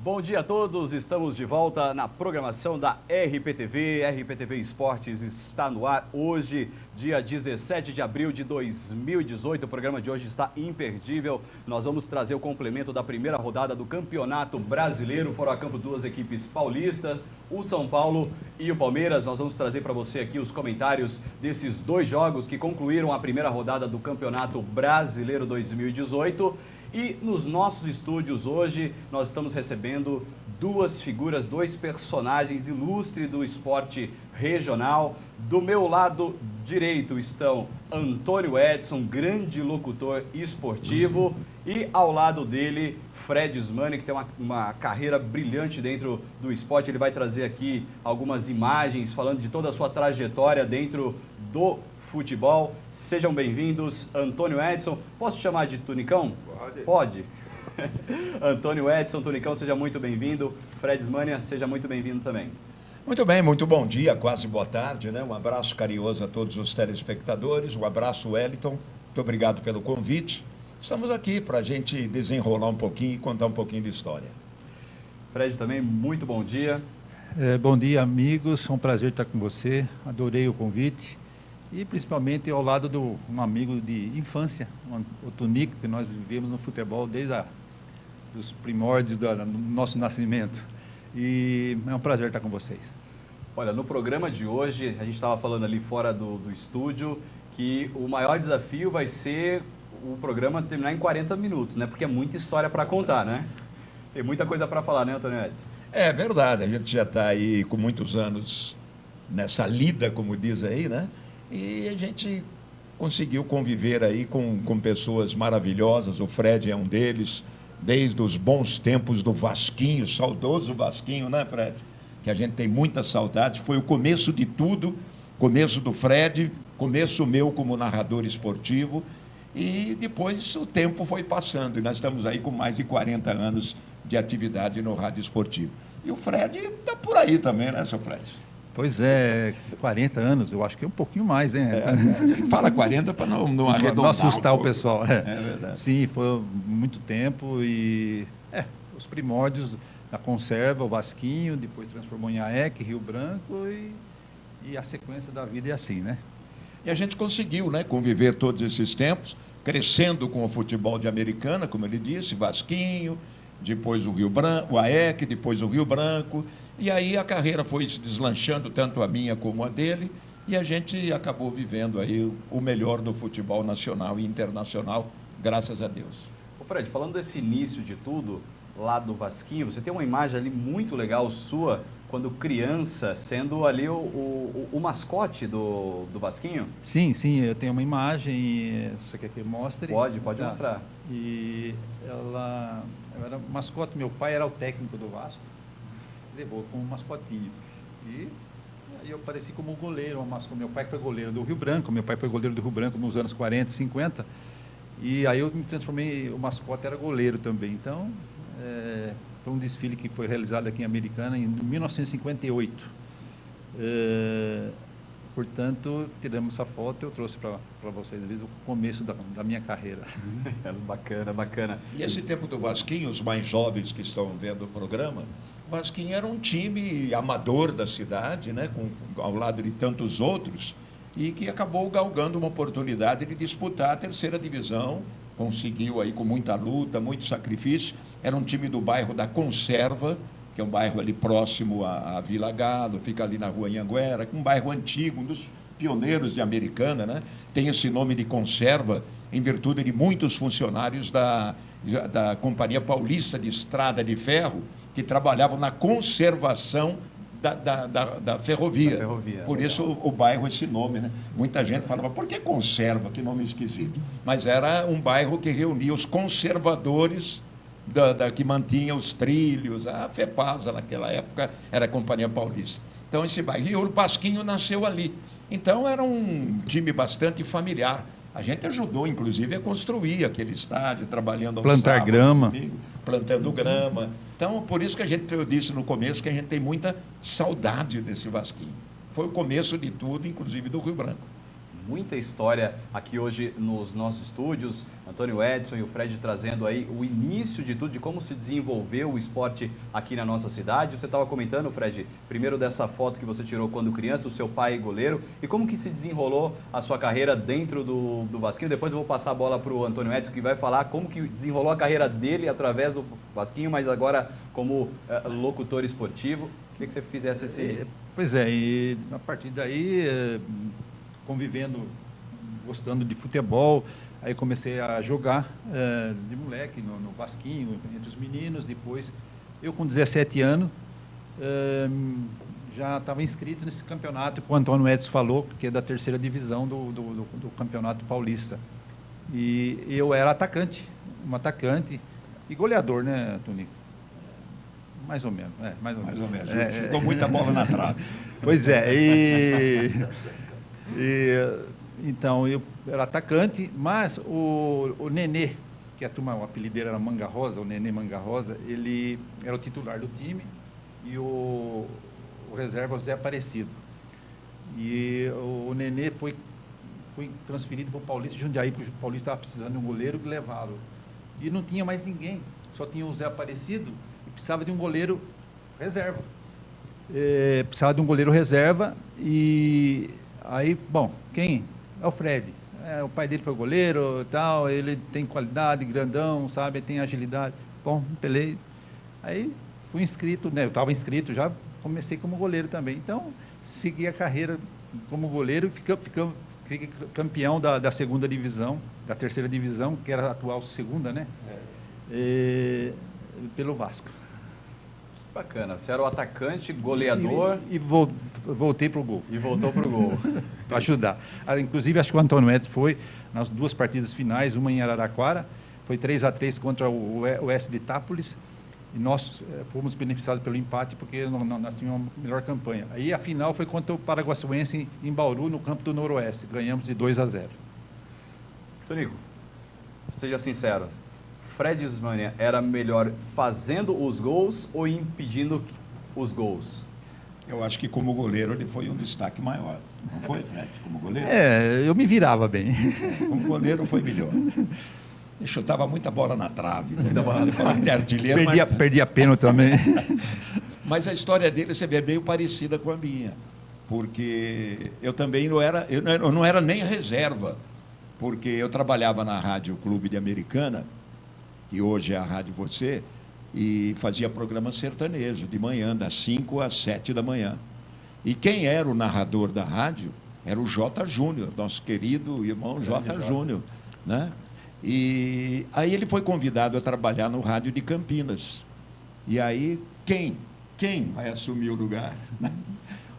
Bom dia a todos, estamos de volta na programação da RPTV. RPTV Esportes está no ar hoje, dia 17 de abril de 2018. O programa de hoje está imperdível. Nós vamos trazer o complemento da primeira rodada do Campeonato Brasileiro. Foram a campo duas equipes paulistas, o São Paulo e o Palmeiras. Nós vamos trazer para você aqui os comentários desses dois jogos que concluíram a primeira rodada do Campeonato Brasileiro 2018. E nos nossos estúdios hoje nós estamos recebendo duas figuras, dois personagens ilustres do esporte regional. Do meu lado direito estão Antônio Edson, grande locutor esportivo, e ao lado dele Fred Smanni, que tem uma carreira brilhante dentro do esporte. Ele vai trazer aqui algumas imagens falando de toda a sua trajetória dentro do futebol. Sejam bem-vindos, Antônio Edson. Posso te chamar de Tunicão? Pode. Antônio Edson, Tunicão, seja muito bem-vindo. Fred Smanni, seja muito bem-vindo também. Muito bem, muito bom dia, quase boa tarde, né? Um abraço carinhoso a todos os telespectadores, um abraço, Wellington, muito obrigado pelo convite. Estamos aqui para a gente desenrolar um pouquinho e contar um pouquinho de história. Fred também, muito bom dia. Bom dia, amigos, é um prazer estar com você, adorei o convite. E principalmente ao lado de um amigo de infância, o Tunico, que nós vivemos no futebol desde os primórdios do nosso nascimento. E é um prazer estar com vocês. Olha, no programa de hoje, a gente estava falando ali fora do estúdio, que o maior desafio vai ser o programa terminar em 40 minutos, né? Porque é muita história para contar, né? Tem muita coisa para falar, né, Antônio Edson? É verdade, a gente já está aí com muitos anos nessa lida, como diz aí, né? E a gente conseguiu conviver aí com pessoas maravilhosas. O Fred é um deles, desde os bons tempos do Vasquinho, saudoso Vasquinho, né, Fred? Que a gente tem muita saudade. Foi o começo de tudo, começo do Fred, começo meu como narrador esportivo. E depois o tempo foi passando e nós estamos aí com mais de 40 anos de atividade no rádio esportivo. E o Fred está por aí também, né, seu Fred? Pois é, 40 anos, eu acho que é um pouquinho mais, né? Fala 40 para não arredondar. Não assustar o pessoal. É verdade. Sim, foi muito tempo e os primórdios da conserva, o Vasquinho, depois transformou em AEC, Rio Branco e a sequência da vida é assim, né? E a gente conseguiu, né, conviver todos esses tempos, crescendo com o futebol de Americana, como ele disse, Vasquinho, depois o Rio Branco, o AEC, depois o Rio Branco. E aí a carreira foi se deslanchando, tanto a minha como a dele, e a gente acabou vivendo aí o melhor do futebol nacional e internacional, graças a Deus. Ô Fred, falando desse início de tudo, lá do Vasquinho, você tem uma imagem ali muito legal sua, quando criança, sendo ali o mascote do Vasquinho? Sim, eu tenho uma imagem, você quer que eu mostre? Pode mostrar. E eu era mascote, meu pai era o técnico do Vasco. Levou como mascotinho. E aí eu apareci como goleiro, meu pai foi goleiro do Rio Branco, nos anos 40, 50, e aí eu me transformei, o mascote era goleiro também. Então, foi um desfile que foi realizado aqui em Americana em 1958. Portanto, tiramos essa foto e eu trouxe para vocês ali o começo da minha carreira. Bacana. E esse tempo do Vasquinho, os mais jovens que estão vendo o programa, o Vasquinho era um time amador da cidade, né, ao lado de tantos outros, e que acabou galgando uma oportunidade de disputar a terceira divisão, conseguiu aí com muita luta, muito sacrifício. Era um time do bairro da Conserva, que é um bairro ali próximo à Vila Galo, fica ali na rua Anhanguera, um bairro antigo, um dos pioneiros de Americana, né? Tem esse nome de Conserva em virtude de muitos funcionários da Companhia Paulista de Estrada de Ferro, que trabalhavam na conservação da ferrovia. Por isso o bairro, esse nome, né? Muita gente falava, por que Conserva? Que nome esquisito. Mas era um bairro que reunia os conservadores que mantinha os trilhos, a FEPASA naquela época era a Companhia Paulista. Então esse bairro, e o Vasquinho nasceu ali. Então era um time bastante familiar. A gente ajudou, inclusive, a construir aquele estádio, trabalhando plantar sábado, grama, domingo, plantando grama. Então, por isso que eu disse no começo que a gente tem muita saudade desse Vasquinho. Foi o começo de tudo, inclusive do Rio Branco. muita história aqui hoje nos nossos estúdios. Antônio Edson e o Fred trazendo aí o início de tudo, de como se desenvolveu o esporte aqui na nossa cidade. Você estava comentando, Fred, primeiro dessa foto que você tirou quando criança, o seu pai goleiro, e como que se desenrolou a sua carreira dentro do Vasquinho. Depois eu vou passar a bola para o Antônio Edson, que vai falar como que desenrolou a carreira dele através do Vasquinho, mas agora como locutor esportivo. Queria que você fizesse esse... Pois é, e a partir daí, convivendo, gostando de futebol, aí comecei a jogar de moleque no Vasquinho, entre os meninos. Depois, eu com 17 anos, já estava inscrito nesse campeonato que o Antônio Edson falou, que é da terceira divisão do Campeonato Paulista. E eu era atacante, um atacante e goleador, né, Tony? Mais ou menos, mais ou menos. Ficou muita bola na trave. Pois é, então eu era atacante, mas o Nenê, que a turma, o apelido dele era Manga Rosa, o Nenê Manga Rosa, ele era o titular do time e o reserva o Zé Aparecido. E o Nenê foi transferido para o Paulista de Jundiaí, porque o Paulista estava precisando de um goleiro que levava. E não tinha mais ninguém, só tinha o Zé Aparecido e precisava de um goleiro reserva. Precisava de um goleiro reserva e aí, bom, quem? É o Fred. O pai dele foi goleiro e tal, ele tem qualidade, grandão, sabe, tem agilidade. Bom, pelei. Aí fui inscrito, né? Eu estava inscrito, já comecei como goleiro também. Então, segui a carreira como goleiro e fiquei campeão da segunda divisão, da terceira divisão, que era a atual segunda, né? Pelo Vasco. Bacana. Você era o atacante, goleador... E voltei para o gol. E voltou para o gol. Para ajudar. Inclusive, acho que o Antônio Edson foi nas duas partidas finais, uma em Araraquara, foi 3-3 contra o S de Itápolis, e nós fomos beneficiados pelo empate, porque nós tínhamos uma melhor campanha. Aí a final foi contra o Paraguaçuense em Bauru, no campo do Noroeste. Ganhamos de 2-0. Tonico, seja sincero. Fred Ismânia era melhor fazendo os gols ou impedindo os gols? Eu acho que como goleiro ele foi um destaque maior. Não foi, Fred? Como goleiro? Eu me virava bem. Como goleiro foi melhor. Ele chutava muita bola na trave. Muita bola na trave. Perdia pênalti também. Mas a história dele, você vê, é meio parecida com a minha. Porque eu também não era nem reserva. Porque eu trabalhava na Rádio Clube de Americana, que hoje é a Rádio Você, e fazia programa sertanejo, de manhã, das 5 às 7 da manhã. E quem era o narrador da rádio era o J. Júnior, nosso querido irmão J. Júnior, né? E aí ele foi convidado a trabalhar no rádio de Campinas. E aí, quem vai assumir o lugar?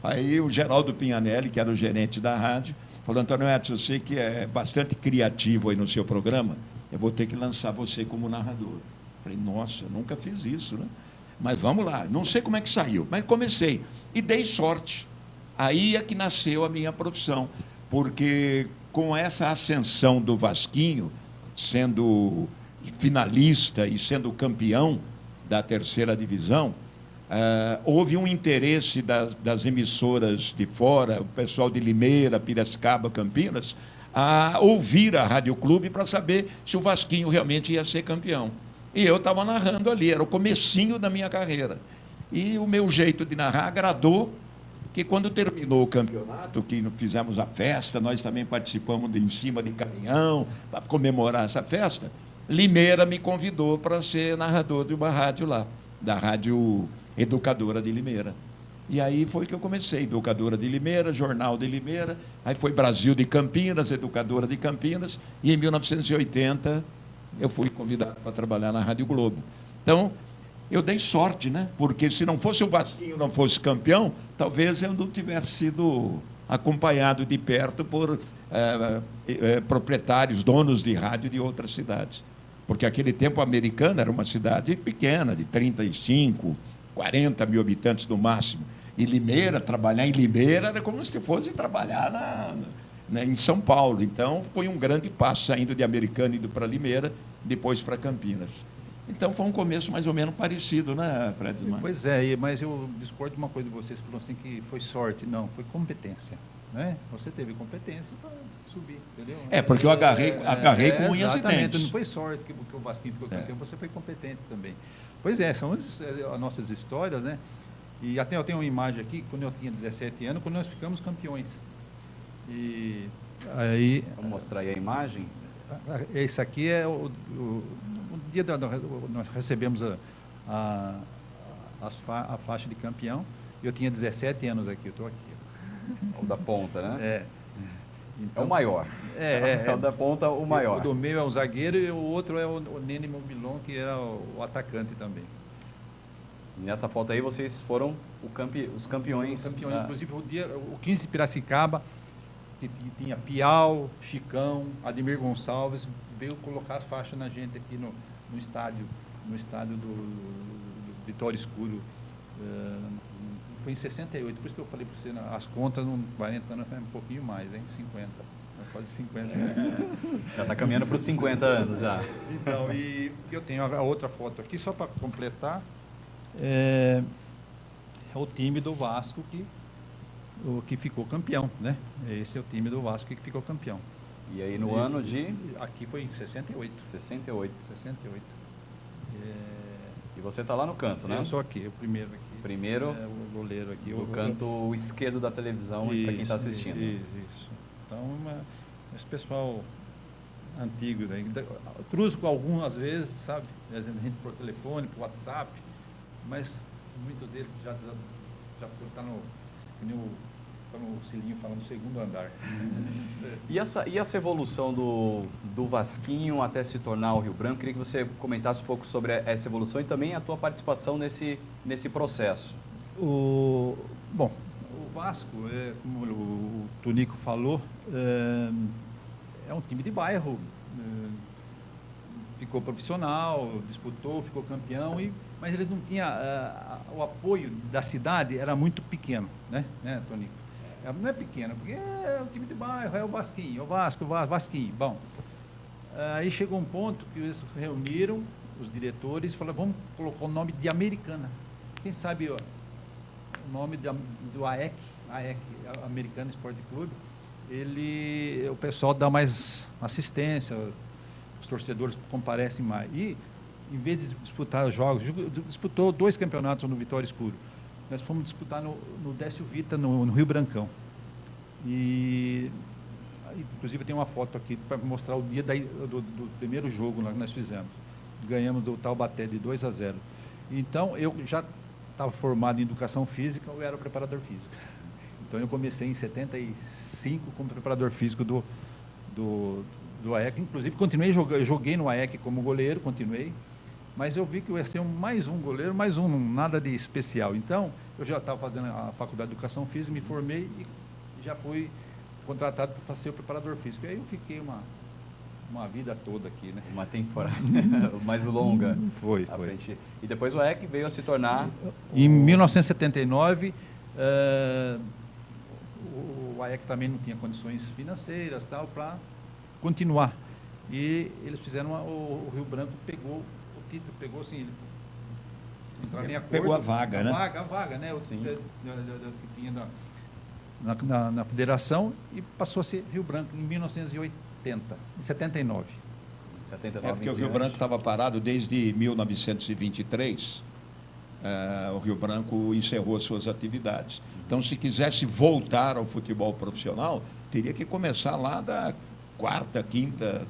Aí o Geraldo Pinhanelli, que era o gerente da rádio, falou: Antônio Edson, eu sei que é bastante criativo aí no seu programa, eu vou ter que lançar você como narrador. Falei: nossa, eu nunca fiz isso, né? Mas vamos lá, não sei como é que saiu, mas comecei e dei sorte. Aí é que nasceu a minha profissão, porque com essa ascensão do Vasquinho, sendo finalista e sendo campeão da terceira divisão, houve um interesse das emissoras de fora, o pessoal de Limeira, Piracicaba, Campinas, a ouvir a Rádio Clube para saber se o Vasquinho realmente ia ser campeão. E eu estava narrando ali, era o comecinho da minha carreira. E o meu jeito de narrar agradou, que quando terminou o campeonato, que fizemos a festa, nós também participamos em cima de caminhão, para comemorar essa festa, Limeira me convidou para ser narrador de uma rádio lá, da Rádio Educadora de Limeira. E aí foi que eu comecei, Educadora de Limeira, Jornal de Limeira, aí foi Brasil de Campinas, Educadora de Campinas, e em 1980 eu fui convidado para trabalhar na Rádio Globo. Então, eu dei sorte, né? Porque se não fosse o Vasquinho, não fosse campeão, talvez eu não tivesse sido acompanhado de perto por proprietários, donos de rádio de outras cidades. Porque aquele tempo a Americana era uma cidade pequena, de 35, 40 mil habitantes no máximo. E Limeira, trabalhar em Limeira era como se fosse trabalhar em São Paulo. Então, foi um grande passo, saindo de Americana, indo para Limeira, depois para Campinas. Então, foi um começo mais ou menos parecido, né, Fred? Pois é, mas eu discordo de uma coisa de vocês, falou assim que foi sorte. Não, foi competência. né? Você teve competência para subir, entendeu? Porque eu agarrei com unhas e exatamente, dentes. não foi sorte que o Vasquinho ficou campeão, você foi competente também. Pois é, são as nossas histórias, né? E até eu tenho uma imagem aqui, quando eu tinha 17 anos, quando nós ficamos campeões. E aí... Vamos mostrar aí a imagem? Esse aqui é o dia nós recebemos a faixa de campeão. Eu tinha 17 anos aqui, eu estou aqui. O da ponta, né? Então, é o maior. É o da ponta, o maior. O do meio é o zagueiro e o outro é o Nene Mobilon, que era o atacante também. Nessa foto aí vocês foram os campeões. Inclusive o 15 de Piracicaba, que tinha Piau, Chicão, Ademir Gonçalves, veio colocar a faixa na gente aqui no estádio do Vitória Escuro. Foi em 68, por isso que eu falei para você, as contas, 40 anos, é um pouquinho mais, hein? 50, quase 50. Já está caminhando para os 50 anos já. Então, e eu tenho a outra foto aqui, só para completar, é o time do Vasco que ficou campeão, né? Esse é o time do Vasco que ficou campeão. E aí no ano de... Aqui foi em 68. 68. 68. E você está lá no canto, né? Eu sou aqui, o primeiro aqui. Primeiro, o goleiro aqui. No canto esquerdo da televisão, para quem está assistindo. Isso. Então, esse pessoal antigo, né? Cruzo com alguns às vezes, sabe? Às vezes a gente por telefone, por WhatsApp, mas muitos deles já está no Cilinho falando, no segundo andar. E essa evolução do Vasquinho até se tornar o Rio Branco, queria que você comentasse um pouco sobre essa evolução e também a tua participação nesse processo. Bom, o Vasco, como o Tonico falou, é um time de bairro, ficou profissional, disputou, ficou campeão, mas ele não tinha o apoio da cidade, era muito pequeno, né, Tonico? Não é pequeno, porque é o time de bairro, é o Vasquinho, é o Vasquinho. Bom, aí chegou um ponto que eles reuniram, os diretores, e falaram, vamos colocar o nome de Americana. Quem sabe o nome do AEC, Americana Esporte Clube, o pessoal dá mais assistência, os torcedores comparecem mais. E, em vez de disputar os jogos, disputou 2 campeonatos no Vitória Escuro. Nós fomos disputar no Décio Vita, no Rio Brancão. E, inclusive, tem uma foto aqui para mostrar o dia do primeiro jogo que nós fizemos. Ganhamos do Taubaté de 2-0. Então, eu já estava formado em Educação Física, eu era preparador físico. Então, eu comecei em 75 como preparador físico do AEC. Inclusive, continuei joguei no AEC como goleiro, continuei. Mas eu vi que eu ia ser mais um goleiro, nada de especial. Então, eu já estava fazendo a faculdade de Educação Física, me formei e já fui contratado para ser o preparador físico. E aí eu fiquei uma vida toda aqui, né? Uma temporada mais longa. Foi. Frente. E depois o AEC veio a se tornar... Em 1979, o AEC também não tinha condições financeiras para continuar. E eles fizeram, o Rio Branco pegou título, pegou assim, entraram em acordo, pegou a vaga, né? A vaga, né? Que tinha na federação e passou a ser Rio Branco em 1979. Porque o Rio Branco estava parado desde 1923. O Rio Branco encerrou suas atividades. Então, se quisesse voltar ao futebol profissional, teria que começar lá da 4ª, 5ª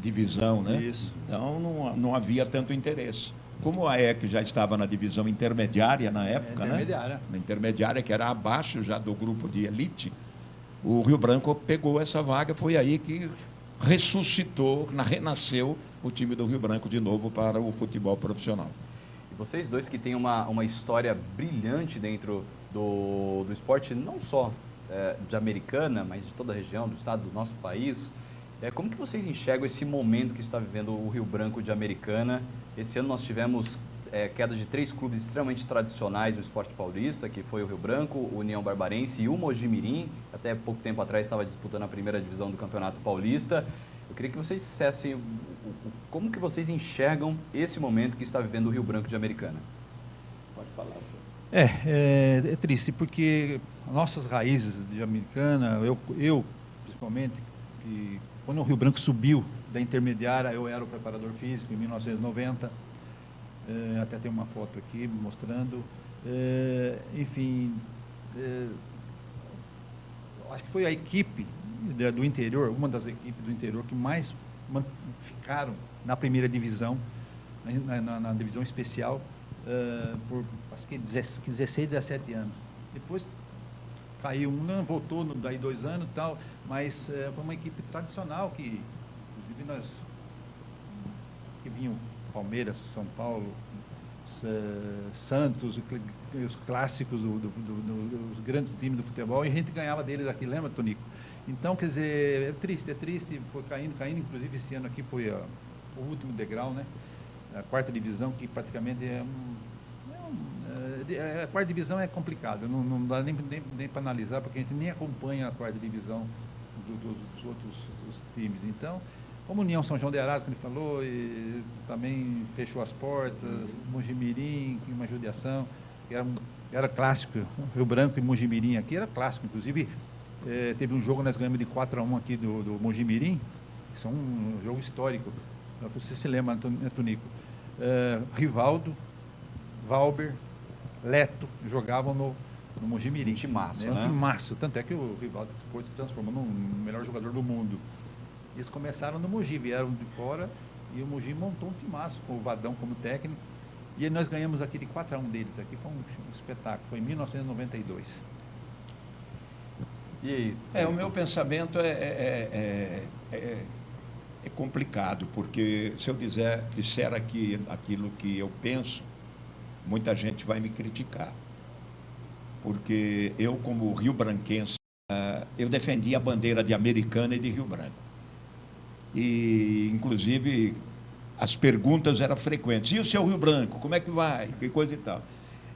divisão, né? Isso. Então não havia tanto interesse. Como a AEC já estava na divisão intermediária na época, intermediária. Na intermediária, que era abaixo já do grupo de elite, o Rio Branco pegou essa vaga, foi aí que renasceu o time do Rio Branco de novo para o futebol profissional. E vocês dois que têm uma história brilhante dentro do esporte, não só de Americana, mas de toda a região, do estado, do nosso país. Como que vocês enxergam esse momento que está vivendo o Rio Branco de Americana? Esse ano nós tivemos queda de 3 clubes extremamente tradicionais no esporte paulista, que foi o Rio Branco, o União Barbarense e o Mojimirim, que até pouco tempo atrás estava disputando a primeira divisão do Campeonato Paulista. Eu queria que vocês dissessem como que vocês enxergam esse momento que está vivendo o Rio Branco de Americana. Pode falar, senhor. É triste, porque nossas raízes de Americana, eu principalmente, que quando o Rio Branco subiu da intermediária, eu era o preparador físico em 1990, até tem uma foto aqui mostrando, enfim, acho que foi a equipe do interior, uma das equipes do interior que mais ficaram na primeira divisão, na divisão especial, por acho que 16, 17 anos. Depois caiu um, voltou daí 2 anos e tal, mas foi uma equipe tradicional que, inclusive, que vinham Palmeiras, São Paulo, Santos, os clássicos dos grandes times do futebol, e a gente ganhava deles aqui, lembra, Tonico? Então, quer dizer, é triste, foi caindo, inclusive esse ano aqui foi o último degrau, né? A 4ª divisão, que praticamente a 4ª divisão é complicado, não dá nem para analisar, porque a gente nem acompanha a 4ª divisão dos outros times. Então, como União São João de Araras, que ele falou, e também fechou as portas, Mojimirim, uma judiação, era clássico, Rio Branco e Mojimirim aqui, era clássico, inclusive teve um jogo, nós ganhamos de 4-1 aqui do Mojimirim, isso é um jogo histórico, você se lembra, né, Tonico? Rivaldo, Valber, Leto jogavam no Mojimirim. Um timaço, né? Um timaço, tanto é que o Rivaldo depois se transformou no melhor jogador do mundo. Eles começaram no Mogi, vieram de fora, e o Mogi montou um timaço com o Vadão como técnico, e aí nós ganhamos aqui de 4-1 deles, aqui foi um espetáculo, foi em 1992. E aí? O meu pensamento é complicado, porque se eu disser aqui aquilo que eu penso, muita gente vai me criticar. Porque eu, como rio-branquense, eu defendi a bandeira de Americana e de Rio Branco. E, inclusive, as perguntas eram frequentes. E o seu Rio Branco, como é que vai? Que coisa e tal.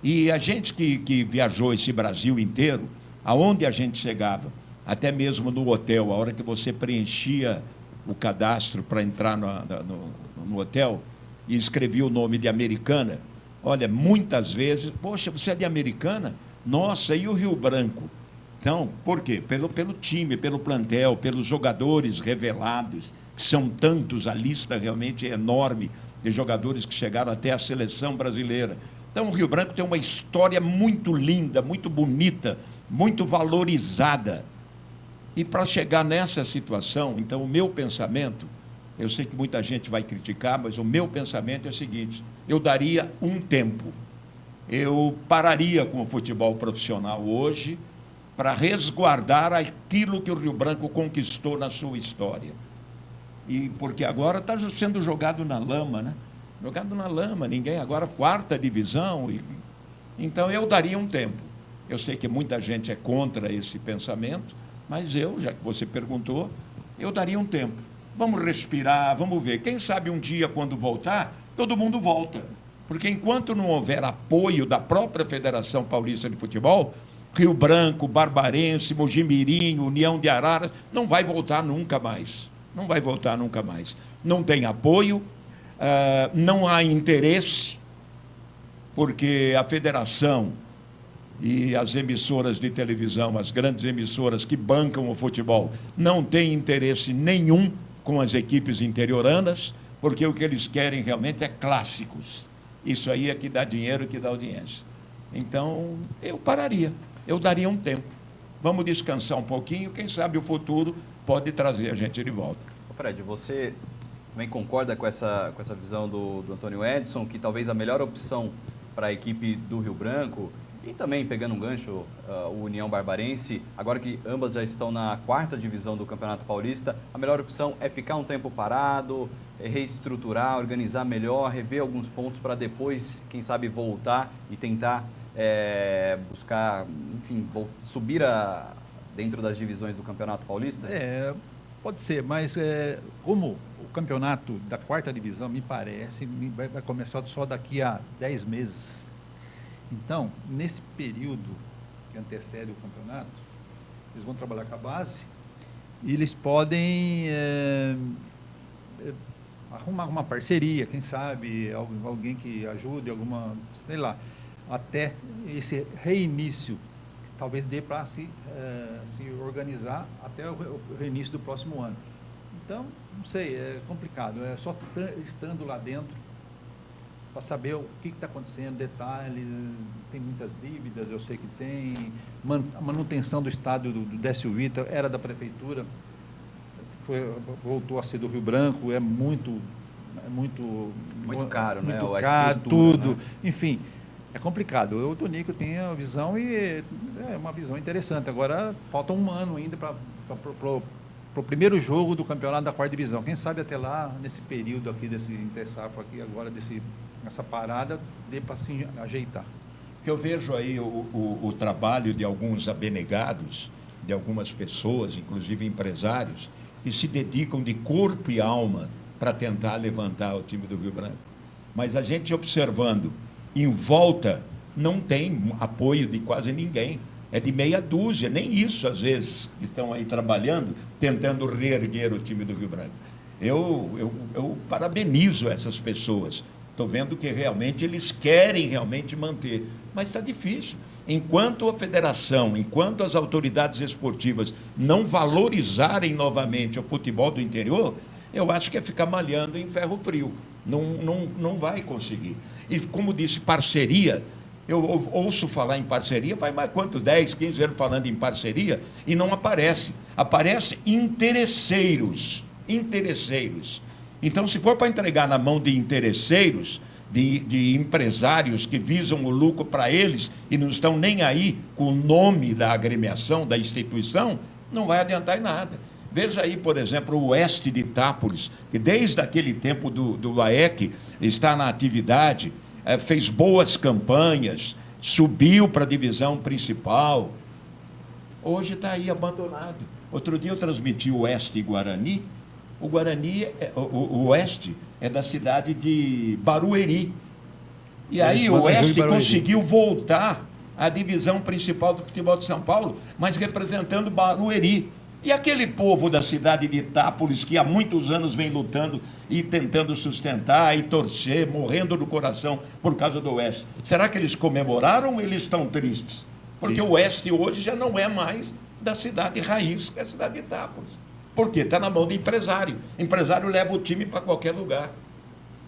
E a gente que viajou esse Brasil inteiro, aonde a gente chegava, até mesmo no hotel, a hora que você preenchia o cadastro para entrar no hotel e escrevia o nome de Americana, olha, muitas vezes, poxa, você é de Americana? Nossa, e o Rio Branco? Então, por quê? Pelo time, pelo plantel, pelos jogadores revelados, que são tantos, a lista realmente é enorme de jogadores que chegaram até a seleção brasileira. Então, o Rio Branco tem uma história muito linda, muito bonita, muito valorizada. E para chegar nessa situação, então, o meu pensamento, eu sei que muita gente vai criticar, mas o meu pensamento é o seguinte: eu daria um tempo. Eu pararia com o futebol profissional hoje para resguardar aquilo que o Rio Branco conquistou na sua história. E porque agora está sendo jogado na lama, né? Jogado na lama, ninguém agora 4ª divisão. Então eu daria um tempo. Eu sei que muita gente é contra esse pensamento, mas eu, já que você perguntou, eu daria um tempo. Vamos respirar, vamos ver. Quem sabe um dia, quando voltar, todo mundo volta. Porque enquanto não houver apoio da própria Federação Paulista de Futebol, Rio Branco, Barbarense, Mojimirim, União de Araras, não vai voltar nunca mais. Não vai voltar nunca mais. Não tem apoio, não há interesse, porque a federação e as emissoras de televisão, as grandes emissoras que bancam o futebol, não têm interesse nenhum com as equipes interioranas, porque o que eles querem realmente é clássicos. Isso aí é que dá dinheiro, que dá audiência. Então, eu pararia, eu daria um tempo. Vamos descansar um pouquinho, quem sabe o futuro pode trazer a gente de volta. Fred, você também concorda com essa visão do Antônio Edson, que talvez a melhor opção para a equipe do Rio Branco, e também pegando um gancho, o União Barbarense, agora que ambas já estão na 4ª divisão do Campeonato Paulista, a melhor opção é ficar um tempo parado, reestruturar, organizar melhor, rever alguns pontos para depois, quem sabe, voltar e tentar buscar, enfim, subir dentro das divisões do Campeonato Paulista? Pode ser, mas como o campeonato da 4ª divisão, me parece, vai começar só daqui a 10 meses. Então, nesse período que antecede o campeonato, eles vão trabalhar com a base e eles podem arrumar uma parceria, quem sabe, alguém que ajude, sei lá. até esse reinício, que talvez dê para se organizar até o reinício do próximo ano. Então, não sei, é complicado, é só estando lá dentro para saber o que está acontecendo, detalhes, tem muitas dívidas, eu sei que tem, a manutenção do estádio do Décio Vita era da prefeitura, voltou a ser do Rio Branco, é muito caro, né? Muito A caro, estrutura, tudo, né? Enfim, é complicado. O Tonico tem a visão e é uma visão interessante. Agora, falta um ano ainda para o primeiro jogo do campeonato da 4ª divisão. Quem sabe até lá, nesse período aqui, desse intersafo aqui, agora, essa parada, dê para se ajeitar. Eu vejo aí o trabalho de alguns abnegados, de algumas pessoas, inclusive empresários, que se dedicam de corpo e alma para tentar levantar o time do Rio Branco. Mas a gente observando, em volta, não tem apoio de quase ninguém. É de meia dúzia, nem isso às vezes, que estão aí trabalhando, tentando reerguer o time do Rio Branco. Eu parabenizo essas pessoas. Estou vendo que realmente eles querem realmente manter, mas está difícil. Enquanto a federação, enquanto as autoridades esportivas não valorizarem novamente o futebol do interior, eu acho que é ficar malhando em ferro frio. Não vai conseguir. E como disse, parceria, eu ouço falar em parceria, vai mais quanto, 10, 15 anos falando em parceria, e não aparece. Aparece interesseiros. Então, se for para entregar na mão de interesseiros, de empresários que visam o lucro para eles e não estão nem aí com o nome da agremiação, da instituição, não vai adiantar em nada. Veja aí, por exemplo, o Oeste de Itápolis, que desde aquele tempo do AEC está na atividade, fez boas campanhas, subiu para a divisão principal. Hoje está aí abandonado. Outro dia eu transmiti o Oeste e Guarani. O Guarani, o Oeste, é da cidade de Barueri. E aí o Oeste conseguiu voltar à divisão principal do futebol de São Paulo, mas representando Barueri. E aquele povo da cidade de Itápolis, que há muitos anos vem lutando e tentando sustentar e torcer, morrendo do coração por causa do Oeste. Será que eles comemoraram ou eles estão tristes? Porque o Oeste hoje já não é mais da cidade raiz, que é a cidade de Itápolis. Por quê? Está na mão do empresário. O empresário leva o time para qualquer lugar.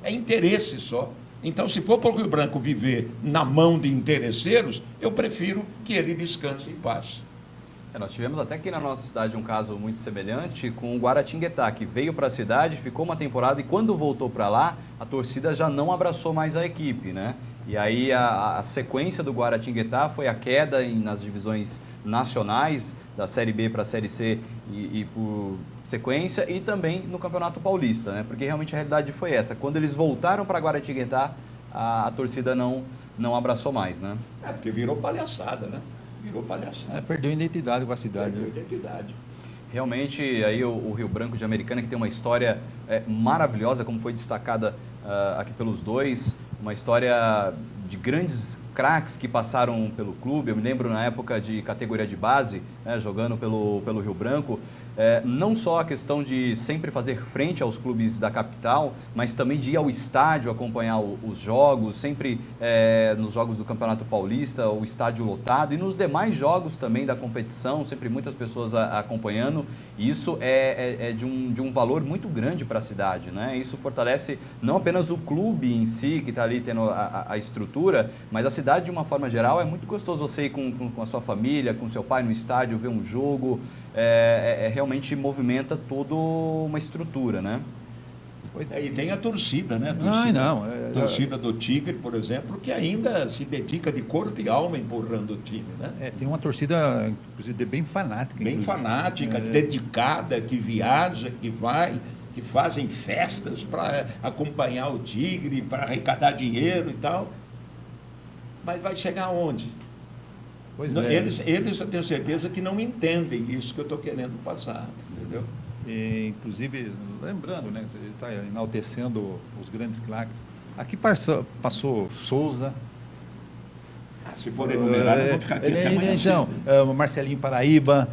É interesse só. Então, se for para o Rio Branco viver na mão de interesseiros, eu prefiro que ele descanse em paz. Nós tivemos até aqui na nossa cidade um caso muito semelhante com o Guaratinguetá, que veio para a cidade, ficou uma temporada e quando voltou para lá, a torcida já não abraçou mais a equipe, né? E aí a sequência do Guaratinguetá foi a queda nas divisões nacionais, da Série B para a Série C e por sequência, e também no Campeonato Paulista, né? Porque realmente a realidade foi essa. Quando eles voltaram para Guaratinguetá, a torcida não abraçou mais, né? Porque virou palhaçada, né? Virou palhaçada. Perdeu identidade com a cidade. Perdeu identidade. Realmente, aí o Rio Branco de Americana, que tem uma história maravilhosa, como foi destacada aqui pelos dois, uma história de grandes craques que passaram pelo clube. Eu me lembro na época de categoria de base, né, jogando pelo Rio Branco, não só a questão de sempre fazer frente aos clubes da capital, mas também de ir ao estádio acompanhar os jogos, sempre nos jogos do Campeonato Paulista, o estádio lotado, e nos demais jogos também da competição, sempre muitas pessoas acompanhando. E isso é de um valor muito grande para a cidade, né? Isso fortalece não apenas o clube em si, que está ali tendo a estrutura, mas a cidade de uma forma geral. É muito gostoso você ir com a sua família, com seu pai no estádio, ver um jogo. Realmente movimenta toda uma estrutura, né? E tem a torcida, né? A torcida do Tigre, por exemplo, que ainda se dedica de corpo e alma empurrando o time, né? Tem uma torcida, inclusive, bem fanática. Bem fanática, dedicada, que viaja, que vai, que fazem festas para acompanhar o Tigre, para arrecadar dinheiro e tal. Mas vai chegar aonde? Pois eles eu tenho certeza que não entendem isso que eu estou querendo passar, entendeu? Inclusive, lembrando, né, ele está enaltecendo os grandes craques. Aqui passou Souza. Se for enumerar, eu vou ficar aqui até amanhã. Marcelinho Paraíba,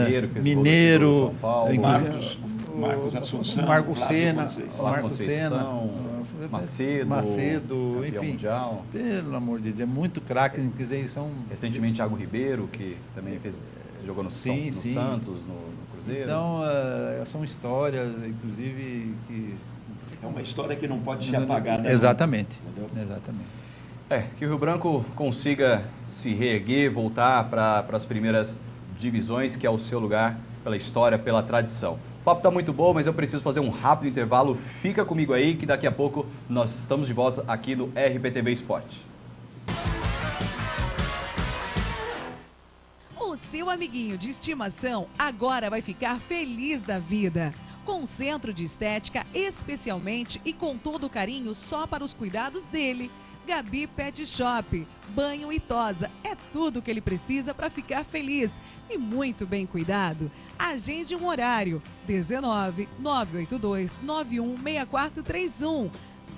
Mineiro, Mineiro, São Paulo, Marcos Assunção, Marco Flávio Senna, Conceição. Marco Conceição, Senna, Macedo, campeão enfim. mundial. Pelo amor de Deus, é muito craque, quer dizer, eles são... Recentemente, Thiago Ribeiro, que também jogou no Sim, sim. Santos, no Cruzeiro. Então, são histórias, inclusive, que... É uma história que não pode se apagar, né? Exatamente, Entendeu? exatamente. Que o Rio Branco consiga se reerguer, voltar para as primeiras divisões, que é o seu lugar pela história, pela tradição. O papo está muito bom, mas eu preciso fazer um rápido intervalo. Fica comigo aí, que daqui a pouco nós estamos de volta aqui no RPTV Esporte. O seu amiguinho de estimação agora vai ficar feliz da vida. Com um centro de estética especialmente e com todo o carinho só para os cuidados dele. Gabi Pet Shop, banho e tosa, é tudo o que ele precisa para ficar feliz e muito bem cuidado. Agende um horário, 19 982 91 6431.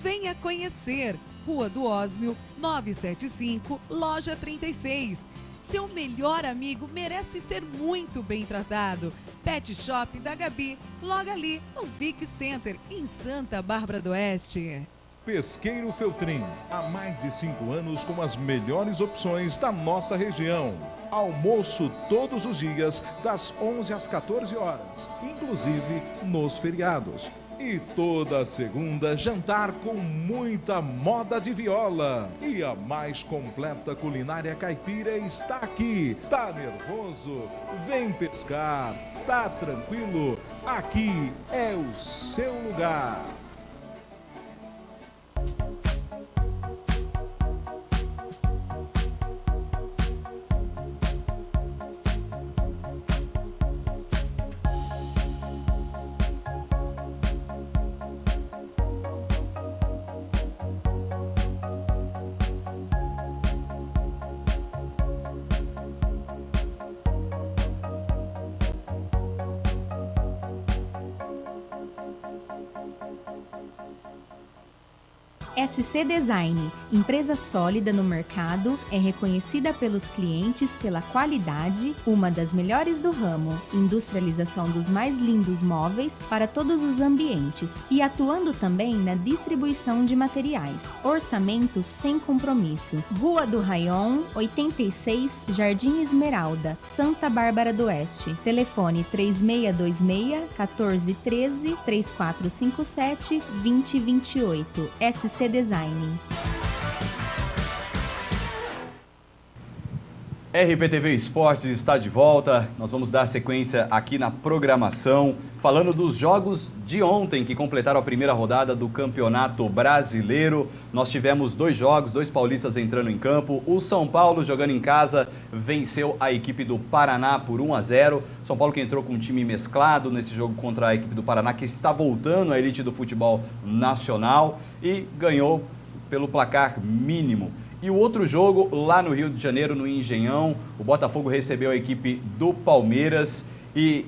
Venha conhecer, Rua do Ósmio, 975, Loja 36. Seu melhor amigo merece ser muito bem tratado. Pet Shop da Gabi, logo ali no Vic Center, em Santa Bárbara do Oeste. Pesqueiro Feltrin, há mais de 5 anos com as melhores opções da nossa região. Almoço todos os dias, das 11 às 14 horas, inclusive nos feriados. E toda segunda, jantar com muita moda de viola. E a mais completa culinária caipira está aqui. Tá nervoso? Vem pescar. Tá tranquilo? Aqui é o seu lugar. SC Design, empresa sólida no mercado, é reconhecida pelos clientes pela qualidade, uma das melhores do ramo, industrialização dos mais lindos móveis para todos os ambientes e atuando também na distribuição de materiais. Orçamento sem compromisso. Rua do Raion, 86, Jardim Esmeralda, Santa Bárbara do Oeste. Telefone 3626-1413, 3457-2028. SC Design. RPTV Esportes está de volta. Nós vamos dar sequência aqui na programação, falando dos jogos de ontem, que completaram a primeira rodada do Campeonato Brasileiro. Nós tivemos 2 jogos, 2 paulistas entrando em campo. O São Paulo, jogando em casa, venceu a equipe do Paraná por 1-0. São Paulo que entrou com um time mesclado nesse jogo contra a equipe do Paraná, que está voltando à elite do futebol nacional, e ganhou pelo placar mínimo. E o outro jogo, lá no Rio de Janeiro, no Engenhão, o Botafogo recebeu a equipe do Palmeiras e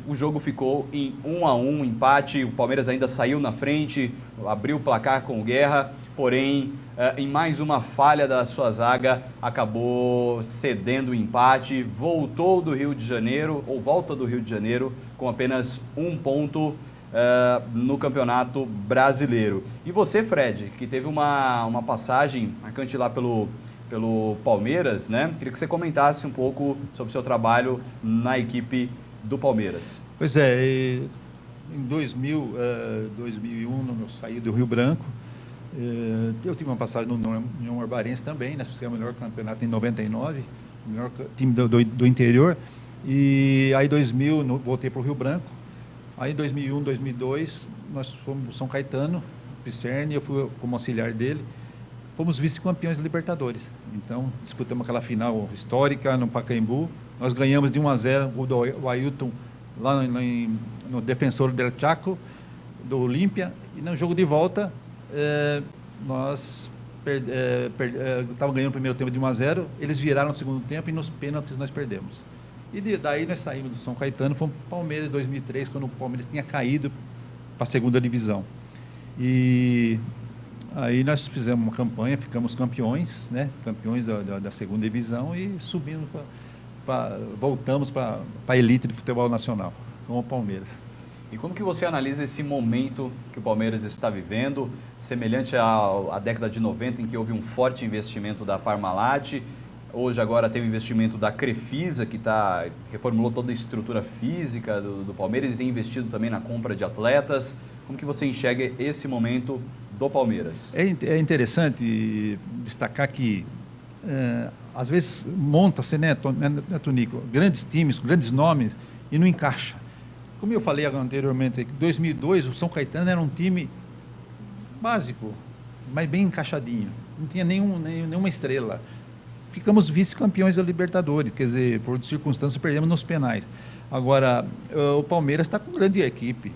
o jogo ficou em 1-1, empate. O Palmeiras ainda saiu na frente, abriu o placar com o Guerra, porém, em mais uma falha da sua zaga, acabou cedendo o empate, voltou do Rio de Janeiro, ou volta do Rio de Janeiro, com apenas 1 ponto no Campeonato Brasileiro. E você, Fred, que teve uma passagem marcante lá pelo Palmeiras, né? Queria que você comentasse um pouco sobre o seu trabalho na equipe do Palmeiras. Pois é, em 2001, eu saí do Rio Branco. Eu tive uma passagem no União Arbarense também, né? Foi o melhor campeonato em 99, o melhor time do interior. E aí, em 2000, voltei para o Rio Branco. Aí, em 2001, 2002, nós fomos para São Caetano, Pisserni, eu fui como auxiliar dele. Fomos vice-campeões da Libertadores. Então, disputamos aquela final histórica no Pacaembu. Nós ganhamos de 1-0 o do Ailton, lá no Defensor del Chaco, do Olímpia. E no jogo de volta, nós estávamos ganhando o primeiro tempo de 1-0, eles viraram no segundo tempo e nos pênaltis nós perdemos. E daí nós saímos do São Caetano, fomos para o Palmeiras em 2003, quando o Palmeiras tinha caído para a segunda divisão. E aí nós fizemos uma campanha, ficamos campeões, né? Campeões da segunda divisão e subimos voltamos para a elite do futebol nacional, com o Palmeiras. E como que você analisa esse momento que o Palmeiras está vivendo, semelhante à década de 90, em que houve um forte investimento da Parmalat, hoje agora tem o investimento da Crefisa, que reformulou toda a estrutura física do Palmeiras e tem investido também na compra de atletas. Como que você enxerga esse momento do Palmeiras? É interessante destacar que, às vezes, monta-se, né, Tonico, grandes times, grandes nomes, e não encaixa. Como eu falei anteriormente, em 2002 o São Caetano era um time básico, mas bem encaixadinho. Não tinha nenhuma estrela. Ficamos vice-campeões da Libertadores, quer dizer, por circunstâncias perdemos nos penais. Agora, o Palmeiras está com grande equipe,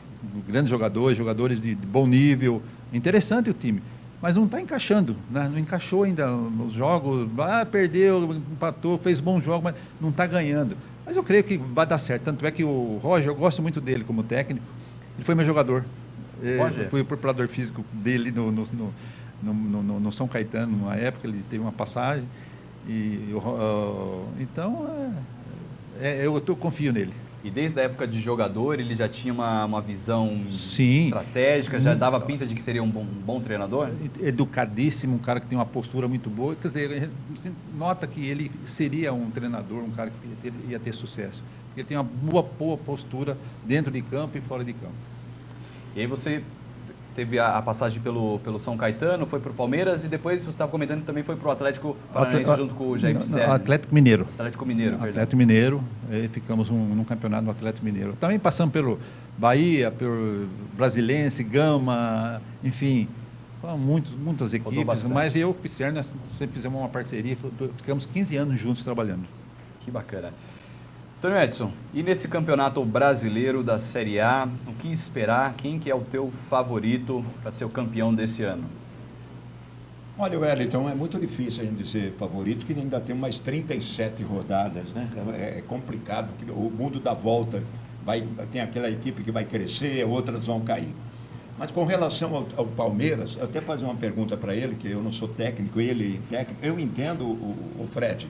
grandes jogadores de bom nível. Interessante o time, mas não está encaixando, né? Não encaixou ainda nos jogos. Perdeu, empatou, fez bom jogo, mas não está ganhando. Mas eu creio que vai dar certo. Tanto é que o Roger, eu gosto muito dele como técnico. Ele foi meu jogador. Eu fui o preparador físico dele no São Caetano, numa época. Ele teve uma passagem. Então, eu confio nele. E desde a época de jogador, ele já tinha uma visão Sim. estratégica, já dava pinta de que seria um bom treinador? Educadíssimo, um cara que tem uma postura muito boa. Quer dizer, você nota que ele seria um treinador, um cara que ia ter sucesso. Porque ele tem uma boa postura dentro de campo e fora de campo. E aí você teve a passagem pelo São Caetano, foi para o Palmeiras e depois você estava comentando que também foi para o Atlético Paranaense junto com o Jair Pisserni. Atlético Mineiro. Atlético Mineiro, ficamos num campeonato no Atlético Mineiro. Também passamos pelo Bahia, pelo Brasilense, Gama, enfim, muitas equipes, mas eu e o Pisserni sempre fizemos uma parceria, ficamos 15 anos juntos trabalhando. Que bacana. Antônio Edson, e nesse campeonato brasileiro da Série A, o que esperar? Quem que é o teu favorito para ser o campeão desse ano? Olha, Wellington, é muito difícil a gente dizer favorito, porque ainda tem mais 37 rodadas, né? É complicado, porque o mundo dá volta, tem aquela equipe que vai crescer, outras vão cair. Mas com relação ao Palmeiras, eu até fazer uma pergunta para ele, que eu não sou técnico, ele é técnico. Eu entendo, o Fred,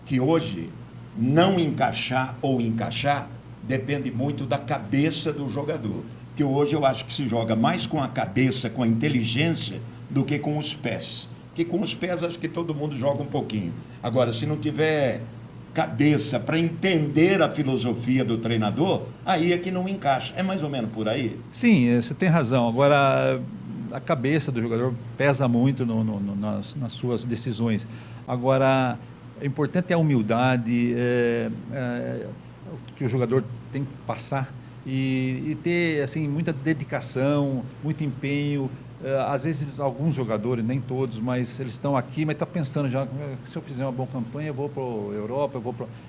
que hoje não encaixar ou encaixar depende muito da cabeça do jogador. Que hoje eu acho que se joga mais com a cabeça, com a inteligência, do que com os pés. Que com os pés acho que todo mundo joga um pouquinho. Agora, se não tiver cabeça para entender a filosofia do treinador, aí é que não encaixa. É mais ou menos por aí? Sim, você tem razão. Agora, a cabeça do jogador pesa muito nas suas decisões. Agora, é importante a humildade, que o jogador tem que passar e ter assim, muita dedicação, muito empenho. Às vezes, alguns jogadores, nem todos, mas eles estão aqui, mas estão pensando já, se eu fizer uma boa campanha, eu vou para a Europa,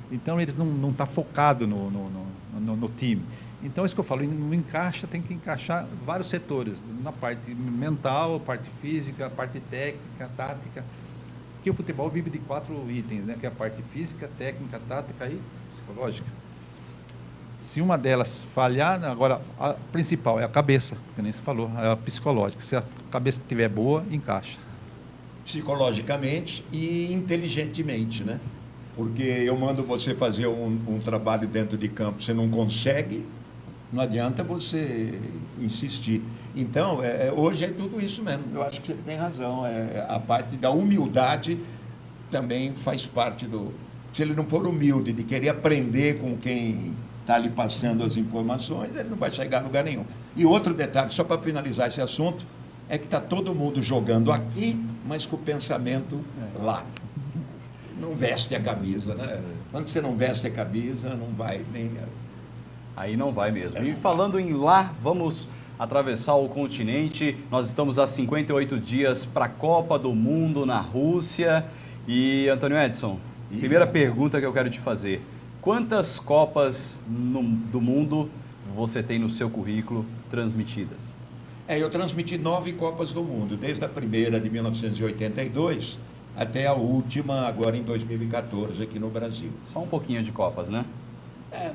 Então, eles não estão focados no time. Então, é isso que eu falo, não encaixa, tem que encaixar vários setores, na parte mental, parte física, parte técnica, tática. Que o futebol vive de 4 itens, né? Que é a parte física, técnica, tática e psicológica. Se uma delas falhar, agora a principal é a cabeça, que nem você falou, é a psicológica. Se a cabeça estiver boa, encaixa. Psicologicamente e inteligentemente, né? Porque eu mando você fazer um trabalho dentro de campo, você não consegue, não adianta você insistir. Então, hoje é tudo isso mesmo. Eu acho que você tem razão. A parte da humildade também faz parte do... Se ele não for humilde de querer aprender com quem está lhe passando as informações, ele não vai chegar a lugar nenhum. E outro detalhe, só para finalizar esse assunto, é que está todo mundo jogando aqui, mas com o pensamento lá. Não veste a camisa, né? Quando você não veste a camisa, não vai nem... Aí não vai mesmo. E falando em lá, vamos atravessar o continente. Nós estamos há 58 dias para a Copa do Mundo na Rússia. E, Antônio Edson, primeira pergunta que eu quero te fazer. Quantas Copas do Mundo você tem no seu currículo transmitidas? Eu transmiti 9 Copas do Mundo, desde a primeira de 1982 até a última, agora em 2014, aqui no Brasil. Só um pouquinho de Copas, né?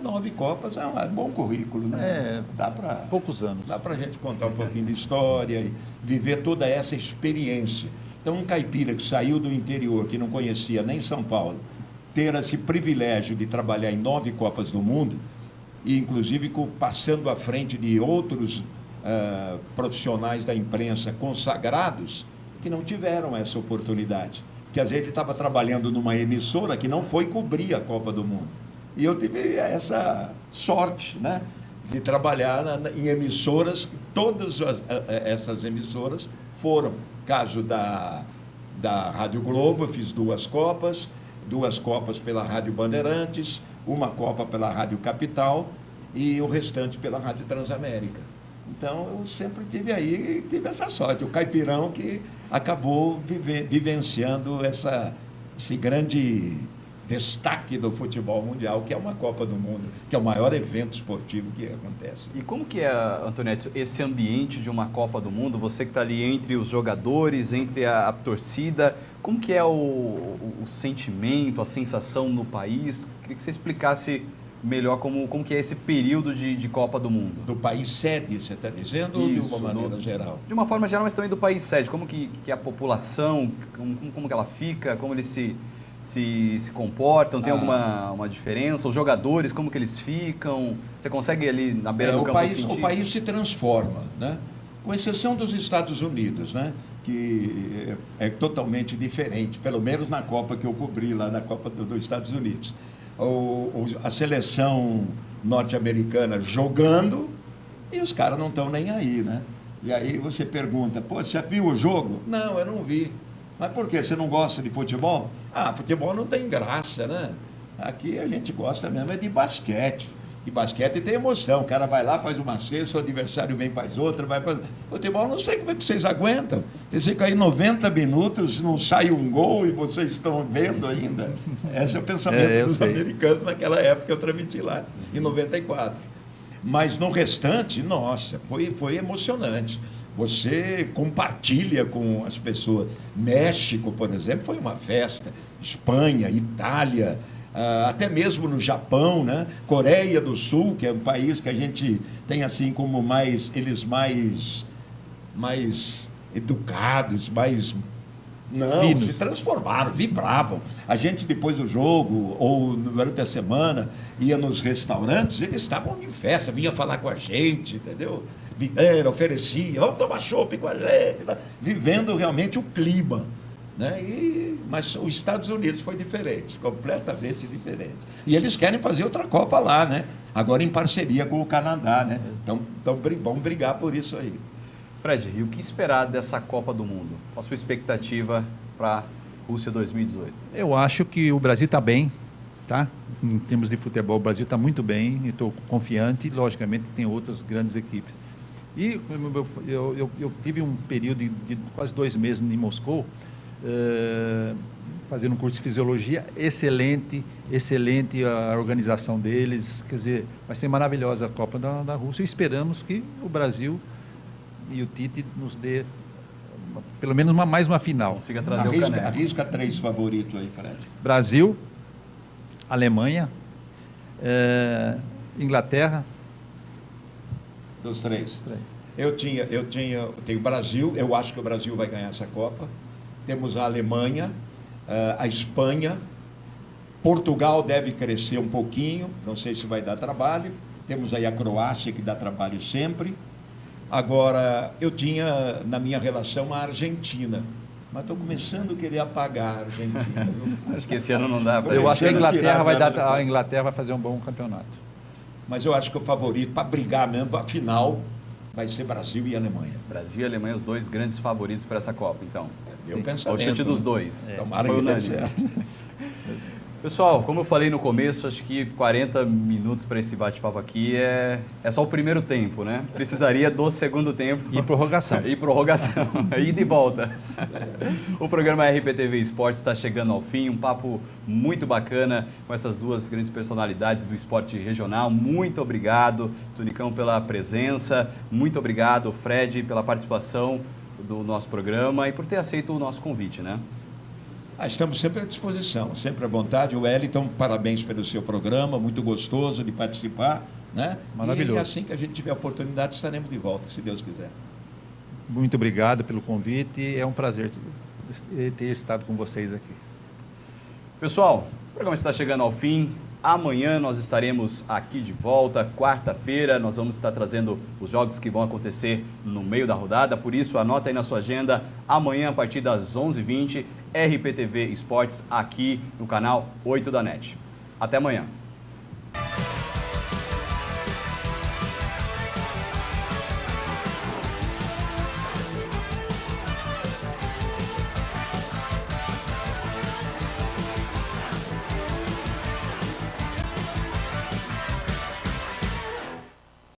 9 Copas é um bom currículo, né? Dá para poucos anos. Dá para a gente contar um pouquinho de história e viver toda essa experiência. Então, um caipira que saiu do interior, que não conhecia nem São Paulo, ter esse privilégio de trabalhar em 9 Copas do Mundo, e inclusive passando à frente de outros profissionais da imprensa consagrados que não tiveram essa oportunidade. Porque às vezes ele estava trabalhando numa emissora que não foi cobrir a Copa do Mundo. E eu tive essa sorte, né, de trabalhar em emissoras, todas essas emissoras foram. Caso da Rádio Globo, eu fiz 2 copas pela Rádio Bandeirantes, uma copa pela Rádio Capital e o restante pela Rádio Transamérica. Então, eu sempre tive essa sorte, o caipirão que acabou vivenciando esse grande destaque do futebol mundial, que é uma Copa do Mundo, que é o maior evento esportivo que acontece. E como que é, Antonetti, esse ambiente de uma Copa do Mundo? Você que está ali entre os jogadores, entre a torcida, como que é o sentimento, a sensação no país? Queria que você explicasse melhor como que é esse período de Copa do Mundo. Do país sede, você está dizendo, ou de uma maneira geral? De uma forma geral, mas também do país sede. Como que a população, como que ela fica, como eles se comportam, tem alguma diferença? Os jogadores, como que eles ficam? Você consegue ali na beira do campo sentir? O país se transforma, né? Com exceção dos Estados Unidos, né? Que é totalmente diferente, pelo menos na Copa que eu cobri, lá na Copa dos Estados Unidos. A seleção norte-americana jogando e os caras não estão nem aí, né? E aí você pergunta, pô, você já viu o jogo? Não, eu não vi. Mas por quê? Você não gosta de futebol? Ah, futebol não tem graça, né? Aqui a gente gosta mesmo de basquete. E basquete tem emoção. O cara vai lá, faz uma cesta, o adversário vem, faz outra, vai para... Futebol, não sei como é que vocês aguentam. Vocês ficam aí 90 minutos, não sai um gol e vocês estão vendo ainda. Esse é o pensamento dos americanos naquela época que eu transmiti lá, em 94. Mas no restante, nossa, foi emocionante. Você compartilha com as pessoas. México, por exemplo, foi uma festa. Espanha, Itália, até mesmo no Japão, né? Coreia do Sul, que é um país que a gente tem assim como eles mais educados, mais... Não, finos. Se transformaram, vibravam. A gente, depois do jogo, ou durante a semana, ia nos restaurantes, eles estavam em festa, vinha falar com a gente, entendeu? Oferecia, vamos tomar chopp com a gente, vivendo realmente o clima. Né? Mas os Estados Unidos foi diferente, completamente diferente. E eles querem fazer outra Copa lá, né? Agora em parceria com o Canadá, né? Então vamos brigar por isso aí. Fred, e o que esperar dessa Copa do Mundo? Qual a sua expectativa para a Rússia 2018? Eu acho que o Brasil está bem, tá? Em termos de futebol, o Brasil está muito bem, estou confiante, logicamente tem outras grandes equipes. E eu tive um período de quase 2 meses em Moscou, fazendo um curso de fisiologia, excelente a organização deles, quer dizer, vai ser maravilhosa a Copa da Rússia e esperamos que o Brasil e o Tite nos dê pelo menos mais uma final. Consiga trazer o caneco. Arrisca 3 favoritos aí, Fred. Brasil, Alemanha, Inglaterra. Dos 3. Eu tenho o Brasil, eu acho que o Brasil vai ganhar essa Copa. Temos a Alemanha, a Espanha, Portugal deve crescer um pouquinho, não sei se vai dar trabalho. Temos aí a Croácia, que dá trabalho sempre. Agora, eu tinha na minha relação a Argentina, mas estou começando a querer apagar a Argentina. Acho que esse ano não dá para... Eu acho que a Inglaterra vai fazer um bom campeonato. Mas eu acho que o favorito para brigar mesmo, a final, vai ser Brasil e Alemanha. Brasil e Alemanha, os 2 grandes favoritos para essa Copa, então. Meu pensamento. O chute dos 2. Tomara que dê certo. Pessoal, como eu falei no começo, acho que 40 minutos para esse bate-papo aqui é só o primeiro tempo, né? Precisaria do segundo tempo. E prorrogação. E prorrogação. Ida e volta. O programa RPTV Esportes está chegando ao fim. Um papo muito bacana com essas 2 grandes personalidades do esporte regional. Muito obrigado, Tunicão, pela presença. Muito obrigado, Fred, pela participação do nosso programa e por ter aceito o nosso convite, né? Estamos sempre à disposição, sempre à vontade. O Wellington, parabéns pelo seu programa, muito gostoso de participar, né? Maravilhoso. E assim que a gente tiver a oportunidade, estaremos de volta, se Deus quiser. Muito obrigado pelo convite, é um prazer ter estado com vocês aqui. Pessoal, o programa está chegando ao fim. Amanhã nós estaremos aqui de volta, quarta-feira, nós vamos estar trazendo os jogos que vão acontecer no meio da rodada, por isso anota aí na sua agenda, amanhã a partir das 11h20, RPTV Esportes aqui no canal 8 da NET. Até amanhã.